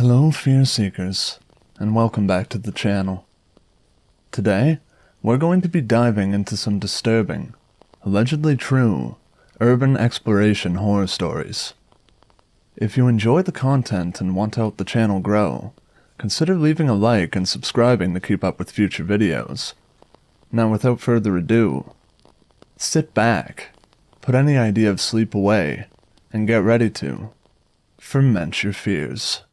Hello Fearseekers, and welcome back to the channel. Today, we're going to be diving into some disturbing, allegedly true, urban exploration horror stories. If you enjoy the content and want to help the channel grow, consider leaving a like and subscribing to keep up with future videos. Now without further ado, sit back, put any idea of sleep away, and get ready to ferment your fears.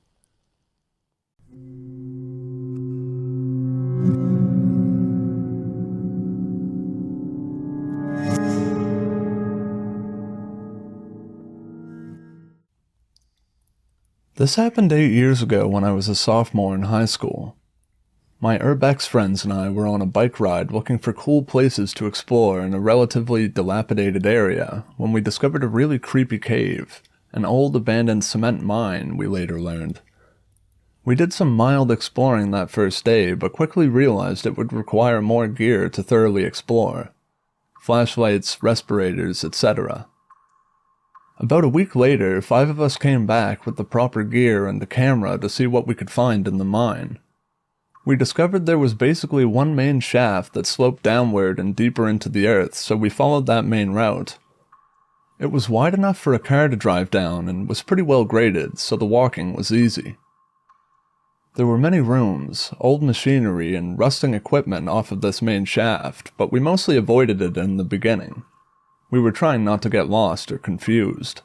This happened 8 years ago when I was a sophomore in high school. My Urbex friends and I were on a bike ride looking for cool places to explore in a relatively dilapidated area when we discovered a really creepy cave, an old abandoned cement mine, we later learned. We did some mild exploring that first day, but quickly realized it would require more gear to thoroughly explore. Flashlights, respirators, etc. About a week later, 5 of us came back with the proper gear and a camera to see what we could find in the mine. We discovered there was basically one main shaft that sloped downward and deeper into the earth, so we followed that main route. It was wide enough for a car to drive down and was pretty well graded, so the walking was easy. There were many rooms, old machinery, and rusting equipment off of this main shaft, but we mostly avoided it in the beginning. We were trying not to get lost or confused.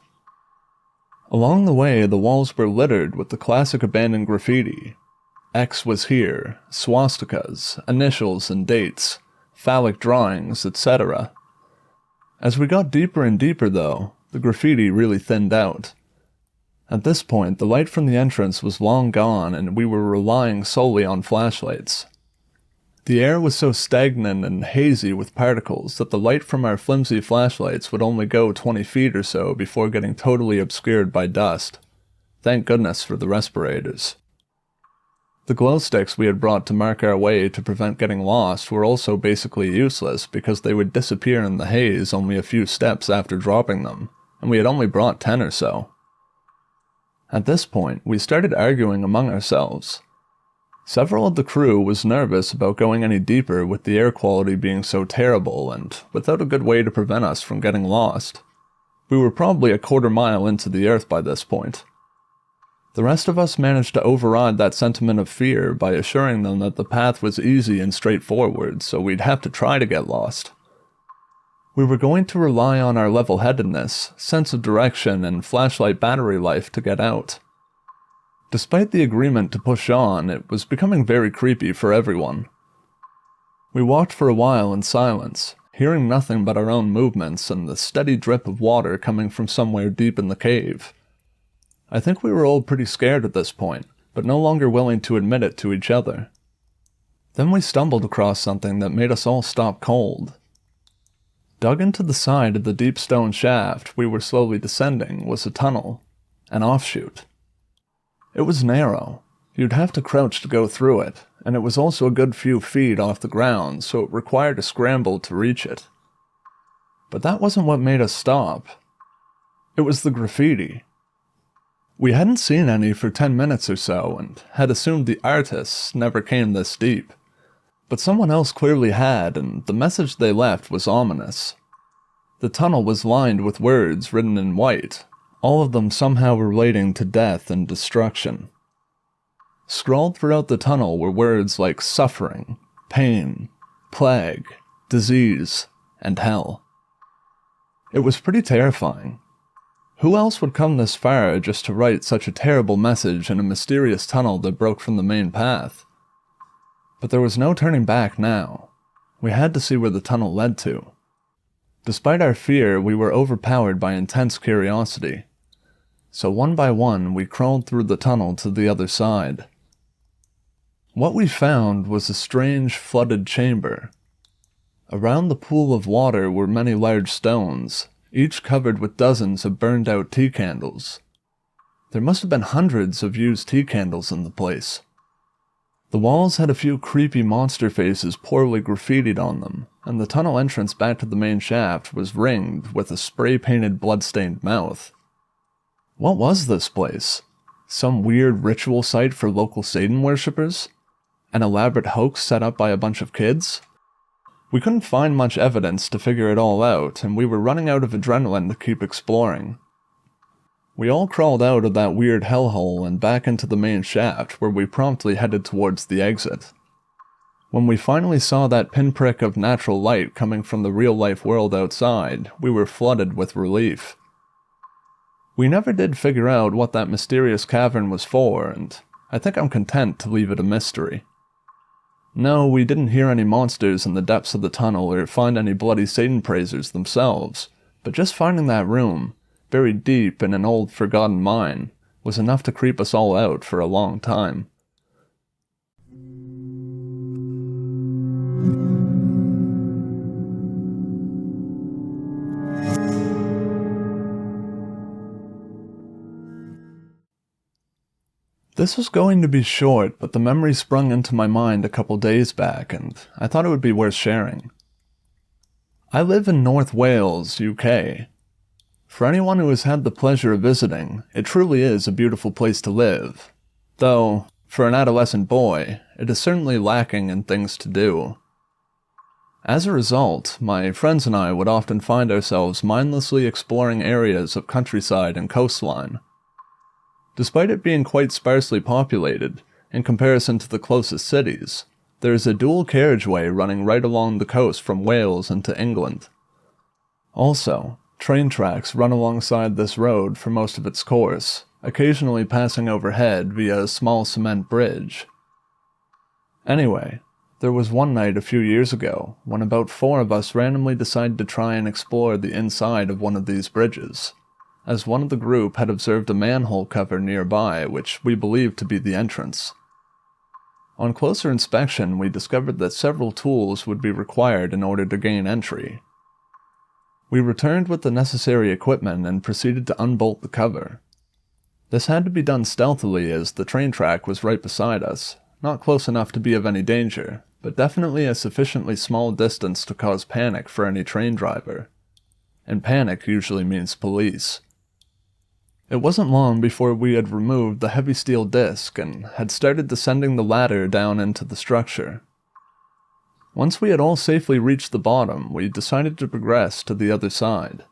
Along the way, the walls were littered with the classic abandoned graffiti. X was here, swastikas, initials and dates, phallic drawings, etc. As we got deeper and deeper though, the graffiti really thinned out. At this point, the light from the entrance was long gone and we were relying solely on flashlights. The air was so stagnant and hazy with particles that the light from our flimsy flashlights would only go 20 feet or so before getting totally obscured by dust. Thank goodness for the respirators. The glow sticks we had brought to mark our way to prevent getting lost were also basically useless because they would disappear in the haze only a few steps after dropping them, and we had only brought 10 or so. At this point, we started arguing among ourselves. Several of the crew was nervous about going any deeper with the air quality being so terrible and without a good way to prevent us from getting lost. We were probably a quarter mile into the earth by this point. The rest of us managed to override that sentiment of fear by assuring them that the path was easy and straightforward, so we'd have to try to get lost. We were going to rely on our level-headedness, sense of direction, and flashlight battery life to get out. Despite the agreement to push on, it was becoming very creepy for everyone. We walked for a while in silence, hearing nothing but our own movements and the steady drip of water coming from somewhere deep in the cave. I think we were all pretty scared at this point, but no longer willing to admit it to each other. Then we stumbled across something that made us all stop cold. Dug into the side of the deep stone shaft we were slowly descending was a tunnel, an offshoot. It was narrow. You'd have to crouch to go through it, and it was also a good few feet off the ground, so it required a scramble to reach it. But that wasn't what made us stop. It was the graffiti. We hadn't seen any for 10 minutes or so, and had assumed the artists never came this deep. But someone else clearly had, and the message they left was ominous. The tunnel was lined with words written in white, all of them somehow relating to death and destruction. Scrawled throughout the tunnel were words like suffering, pain, plague, disease, and hell. It was pretty terrifying. Who else would come this far just to write such a terrible message in a mysterious tunnel that broke from the main path? But there was no turning back now. We had to see where the tunnel led to. Despite our fear, we were overpowered by intense curiosity. So one by one, we crawled through the tunnel to the other side. What we found was a strange, flooded chamber. Around the pool of water were many large stones, each covered with dozens of burned-out tea candles. There must have been hundreds of used tea candles in the place. The walls had a few creepy monster faces poorly graffitied on them, and the tunnel entrance back to the main shaft was ringed with a spray-painted blood-stained mouth. What was this place? Some weird ritual site for local Satan worshippers? An elaborate hoax set up by a bunch of kids? We couldn't find much evidence to figure it all out, and we were running out of adrenaline to keep exploring. We all crawled out of that weird hellhole and back into the main shaft, where we promptly headed towards the exit. When we finally saw that pinprick of natural light coming from the real-life world outside, we were flooded with relief. We never did figure out what that mysterious cavern was for, and I think I'm content to leave it a mystery. No, we didn't hear any monsters in the depths of the tunnel or find any bloody Satan praisers themselves, but just finding that room, buried deep in an old forgotten mine, was enough to creep us all out for a long time. This was going to be short, but the memory sprung into my mind a couple days back, and I thought it would be worth sharing. I live in North Wales, UK. For anyone who has had the pleasure of visiting, it truly is a beautiful place to live. Though, for an adolescent boy, it is certainly lacking in things to do. As a result, my friends and I would often find ourselves mindlessly exploring areas of countryside and coastline. Despite it being quite sparsely populated, in comparison to the closest cities, there is a dual carriageway running right along the coast from Wales into England. Also, train tracks run alongside this road for most of its course, occasionally passing overhead via a small cement bridge. Anyway, there was one night a few years ago when about 4 of us randomly decided to try and explore the inside of one of these bridges, as one of the group had observed a manhole cover nearby which we believed to be the entrance. On closer inspection, we discovered that several tools would be required in order to gain entry. We returned with the necessary equipment and proceeded to unbolt the cover. This had to be done stealthily as the train track was right beside us, not close enough to be of any danger, but definitely a sufficiently small distance to cause panic for any train driver. And panic usually means police. It wasn't long before we had removed the heavy steel disc and had started descending the ladder down into the structure. Once we had all safely reached the bottom, we decided to progress to the other side.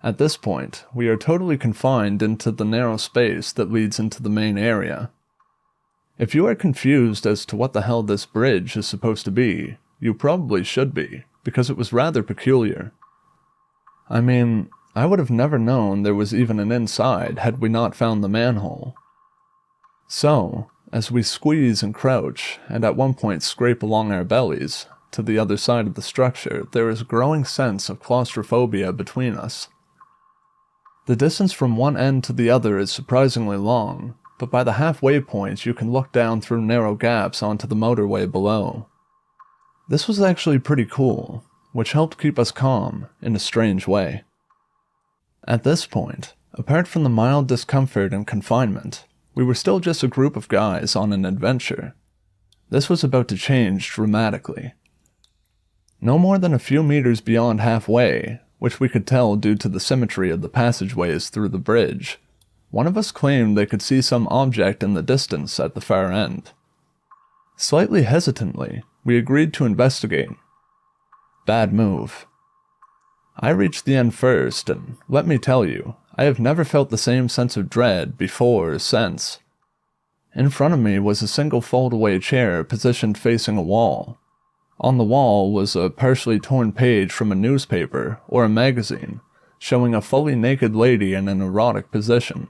At this point, we are totally confined into the narrow space that leads into the main area. If you are confused as to what the hell this bridge is supposed to be, you probably should be, because it was rather peculiar. I mean, I would have never known there was even an inside had we not found the manhole. So, as we squeeze and crouch, and at one point scrape along our bellies, to the other side of the structure, there is a growing sense of claustrophobia between us. The distance from one end to the other is surprisingly long, but by the halfway point you can look down through narrow gaps onto the motorway below. This was actually pretty cool, which helped keep us calm, in a strange way. At this point, apart from the mild discomfort and confinement, we were still just a group of guys on an adventure. This was about to change dramatically. No more than a few meters beyond halfway, which we could tell due to the symmetry of the passageways through the bridge, one of us claimed they could see some object in the distance at the far end. Slightly hesitantly, we agreed to investigate. Bad move. I reached the end first, and let me tell you, I have never felt the same sense of dread before or since. In front of me was a single fold-away chair positioned facing a wall. On the wall was a partially torn page from a newspaper or a magazine, showing a fully naked lady in an erotic position.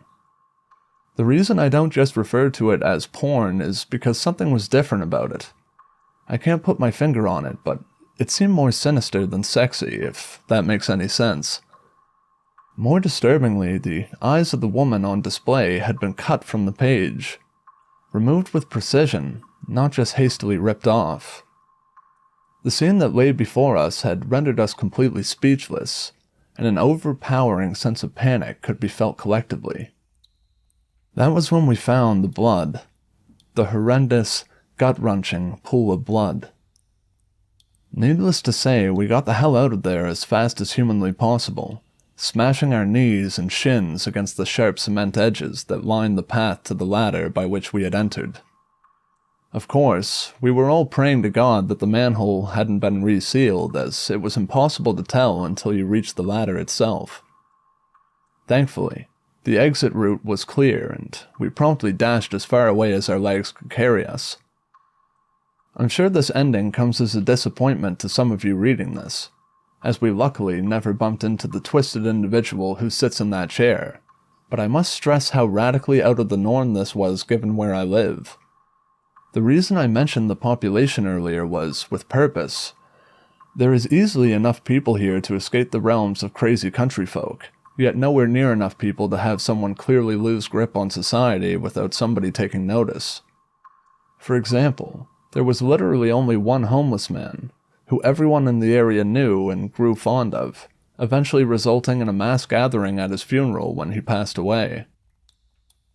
The reason I don't just refer to it as porn is because something was different about it. I can't put my finger on it, but it seemed more sinister than sexy, if that makes any sense. More disturbingly, the eyes of the woman on display had been cut from the page. Removed with precision, not just hastily ripped off. The scene that lay before us had rendered us completely speechless, and an overpowering sense of panic could be felt collectively. That was when we found the blood. The horrendous, gut-wrenching pool of blood. Needless to say, we got the hell out of there as fast as humanly possible, smashing our knees and shins against the sharp cement edges that lined the path to the ladder by which we had entered. Of course, we were all praying to God that the manhole hadn't been resealed, as it was impossible to tell until you reached the ladder itself. Thankfully, the exit route was clear, and we promptly dashed as far away as our legs could carry us. I'm sure this ending comes as a disappointment to some of you reading this, as we luckily never bumped into the twisted individual who sits in that chair, but I must stress how radically out of the norm this was given where I live. The reason I mentioned the population earlier was with purpose. There is easily enough people here to escape the realms of crazy country folk, yet nowhere near enough people to have someone clearly lose grip on society without somebody taking notice. For example, there was literally only one homeless man, who everyone in the area knew and grew fond of, eventually resulting in a mass gathering at his funeral when he passed away.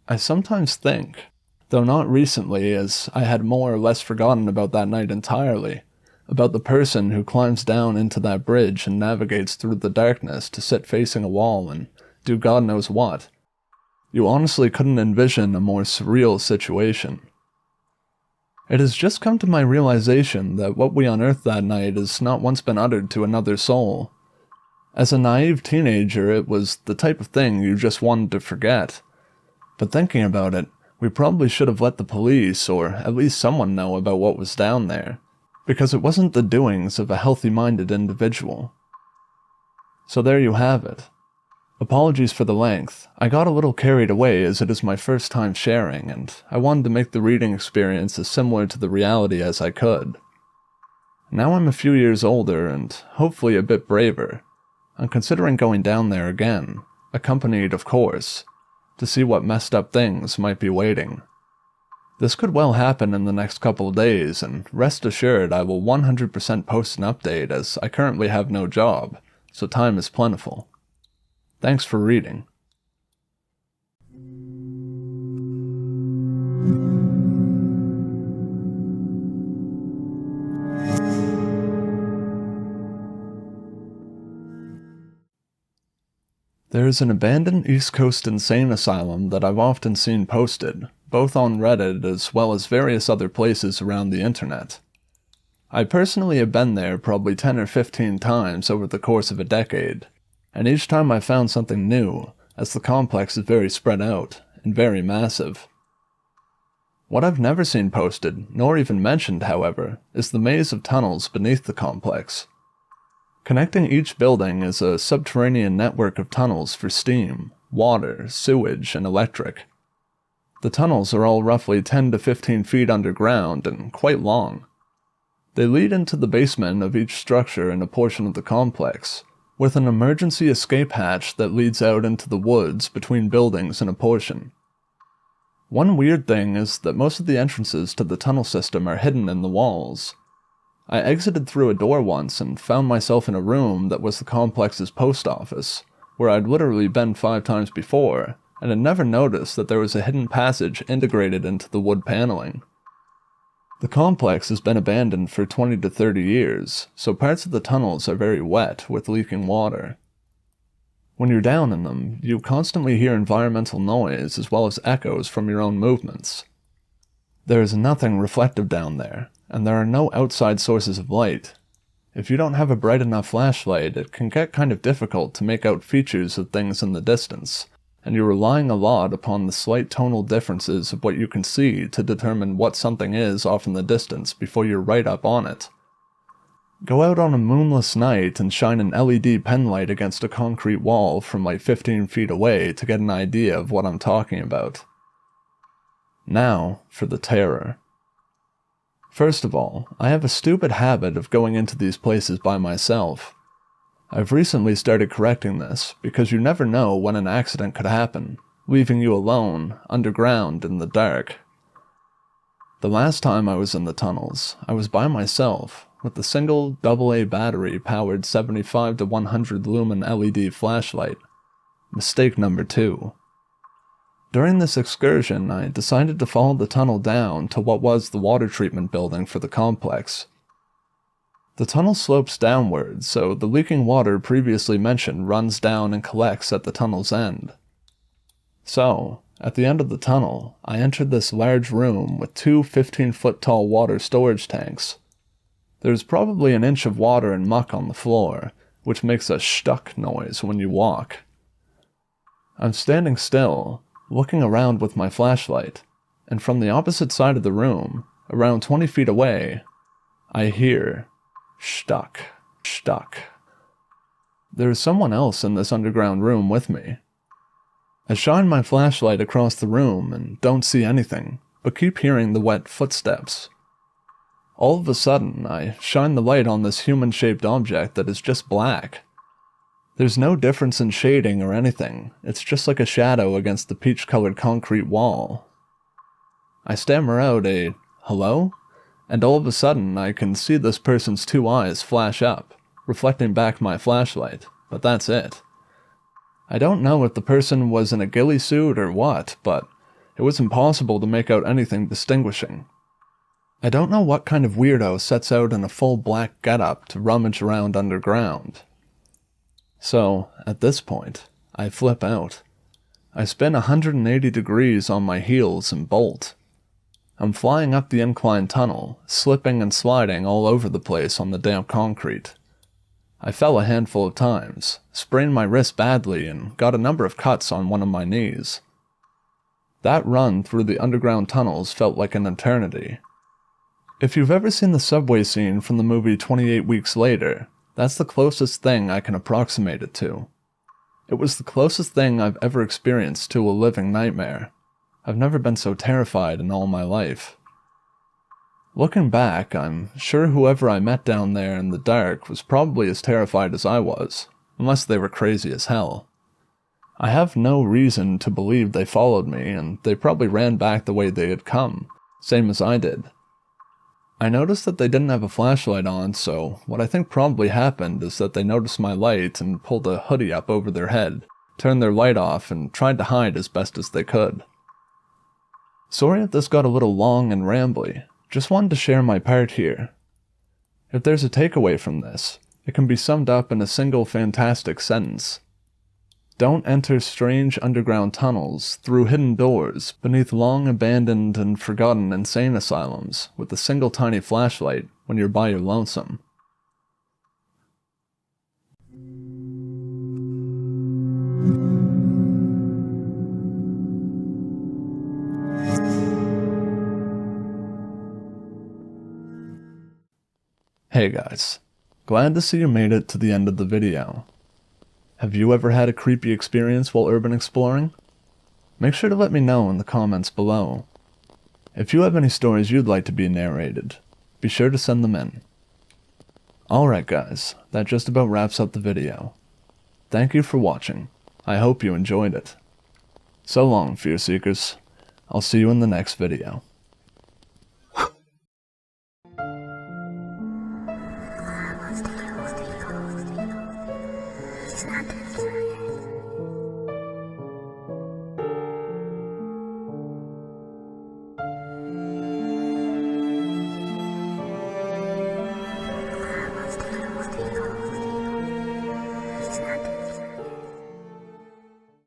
I sometimes think, though not recently as I had more or less forgotten about that night entirely, about the person who climbs down into that bridge and navigates through the darkness to sit facing a wall and do God knows what. You honestly couldn't envision a more surreal situation. It has just come to my realization that what we unearthed that night has not once been uttered to another soul. As a naive teenager, it was the type of thing you just wanted to forget. But thinking about it, we probably should have let the police, or at least someone, know about what was down there, because it wasn't the doings of a healthy-minded individual. So there you have it. Apologies for the length. I got a little carried away as it is my first time sharing, and I wanted to make the reading experience as similar to the reality as I could. Now I'm a few years older and hopefully a bit braver. I'm considering going down there again, accompanied of course, to see what messed up things might be waiting. This could well happen in the next couple of days, and rest assured I will 100% post an update as I currently have no job, so time is plentiful. Thanks for reading. There is an abandoned East Coast insane asylum that I've often seen posted, both on Reddit as well as various other places around the internet. I personally have been there probably 10 or 15 times over the course of a decade, and each time I found something new, as the complex is very spread out and very massive. What I've never seen posted, nor even mentioned, however, is the maze of tunnels beneath the complex. Connecting each building is a subterranean network of tunnels for steam, water, sewage, and electric. The tunnels are all roughly 10 to 15 feet underground and quite long. They lead into the basement of each structure in a portion of the complex, with an emergency escape hatch that leads out into the woods between buildings in a portion. One weird thing is that most of the entrances to the tunnel system are hidden in the walls. I exited through a door once and found myself in a room that was the complex's post office, where I'd literally been 5 times before, and had never noticed that there was a hidden passage integrated into the wood paneling. The complex has been abandoned for 20 to 30 years, so parts of the tunnels are very wet with leaking water. When you're down in them, you constantly hear environmental noise as well as echoes from your own movements. There is nothing reflective down there, and there are no outside sources of light. If you don't have a bright enough flashlight, it can get kind of difficult to make out features of things in the distance, and you're relying a lot upon the slight tonal differences of what you can see to determine what something is off in the distance before you're right up on it. Go out on a moonless night and shine an LED pen light against a concrete wall from like 15 feet away to get an idea of what I'm talking about. Now, for the terror. First of all, I have a stupid habit of going into these places by myself. I've recently started correcting this, because you never know when an accident could happen, leaving you alone, underground, in the dark. The last time I was in the tunnels, I was by myself, with a single AA battery-powered 75 to 100 lumen LED flashlight. Mistake number 2. During this excursion, I decided to follow the tunnel down to what was the water treatment building for the complex. The tunnel slopes downward, so the leaking water previously mentioned runs down and collects at the tunnel's end. So, at the end of the tunnel, I entered this large room with two 15-foot tall water storage tanks. There's probably an inch of water and muck on the floor, which makes a stuck noise when you walk. I'm standing still, looking around with my flashlight, and from the opposite side of the room, around 20 feet away, I hear stuck. There is someone else in this underground room with me. I shine my flashlight across the room and don't see anything, but keep hearing the wet footsteps. All of a sudden, I shine the light on this human-shaped object that is just black. There's no difference in shading or anything, it's just like a shadow against the peach-colored concrete wall. I stammer out a, "Hello?" And all of a sudden I can see this person's two eyes flash up, reflecting back my flashlight, but that's it. I don't know if the person was in a ghillie suit or what, but it was impossible to make out anything distinguishing. I don't know what kind of weirdo sets out in a full black getup to rummage around underground. So, at this point, I flip out. I spin 180 degrees on my heels and bolt. I'm flying up the incline tunnel, slipping and sliding all over the place on the damp concrete. I fell a handful of times, sprained my wrist badly, and got a number of cuts on one of my knees. That run through the underground tunnels felt like an eternity. If you've ever seen the subway scene from the movie 28 Weeks Later, that's the closest thing I can approximate it to. It was the closest thing I've ever experienced to a living nightmare. I've never been so terrified in all my life. Looking back, I'm sure whoever I met down there in the dark was probably as terrified as I was, unless they were crazy as hell. I have no reason to believe they followed me, and they probably ran back the way they had come, same as I did. I noticed that they didn't have a flashlight on, so what I think probably happened is that they noticed my light and pulled a hoodie up over their head, turned their light off, and tried to hide as best as they could. Sorry if this got a little long and rambly, just wanted to share my part here. If there's a takeaway from this, it can be summed up in a single fantastic sentence. Don't enter strange underground tunnels, through hidden doors, beneath long abandoned and forgotten insane asylums, with a single tiny flashlight when you're by your lonesome. Hey guys, glad to see you made it to the end of the video. Have you ever had a creepy experience while urban exploring? Make sure to let me know in the comments below. If you have any stories you'd like to be narrated, be sure to send them in. Alright guys, that just about wraps up the video. Thank you for watching. I hope you enjoyed it. So long, Fearseekers. I'll see you in the next video.